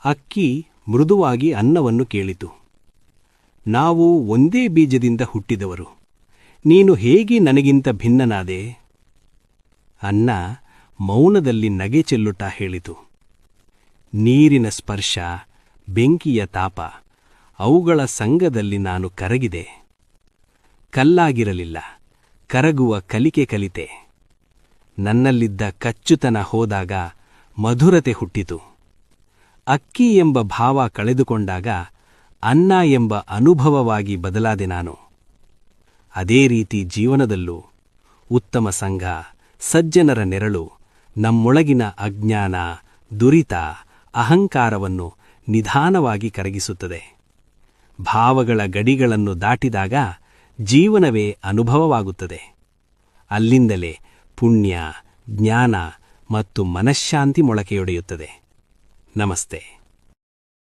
ಅಕ್ಕಿ ಮೃದುವಾಗಿ ಅನ್ನವನ್ನು ಕೇಳಿತು. ನಾವು ಒಂದೇ ಬೀಜದಿಂದ ಹುಟ್ಟಿದವರು. ನೀನು ಹೇಗೆ ನನಗಿಂತ ಭಿನ್ನನಾದೆ? ಅನ್ನ ಮೌನದಲ್ಲಿ ನಗೆ ಚೆಲ್ಲುತ್ತಾ ಹೇಳಿತು. ನೀರಿನ ಸ್ಪರ್ಶ, ಬೆಂಕಿಯ ತಾಪ, ಅವುಗಳ ಸಂಗದಲ್ಲಿ ನಾನು ಕರಗಿದೆ. ಕಲ್ಲಾಗಿರಲಿಲ್ಲ, ಕರಗುವ ಕಲಿಕೆ ಕಲಿತೆ. ನನ್ನಲ್ಲಿದ್ದ ಕಚ್ಚುತನ ಹೋದಾಗ ಮಧುರತೆ ಹುಟ್ಟಿತು. ಅಕ್ಕಿ ಎಂಬ ಭಾವ ಕಳೆದುಕೊಂಡಾಗ ಅನ್ನ ಎಂಬ ಅನುಭವವಾಗಿ ಬದಲಾದೆ ನಾನು. ಅದೇ ರೀತಿ ಜೀವನದಲ್ಲೂ ಉತ್ತಮ ಸಂಘ, ಸಜ್ಜನರ ನೆರಳು ನಮ್ಮೊಳಗಿನ ಅಜ್ಞಾನ, ದುರಿತ, ಅಹಂಕಾರವನ್ನು ನಿಧಾನವಾಗಿ ಕರಗಿಸುತ್ತದೆ. ಭಾವಗಳ ಗಡಿಗಳನ್ನು ದಾಟಿದಾಗ ಜೀವನವೇ ಅನುಭವವಾಗುತ್ತದೆ. ಅಲ್ಲಿಂದಲೇ ಪುಣ್ಯ, ಜ್ಞಾನ ಮತ್ತು ಮನಶ್ಶಾಂತಿ ಮೊಳಕೆಯೊಡೆಯುತ್ತದೆ. ನಮಸ್ತೆ.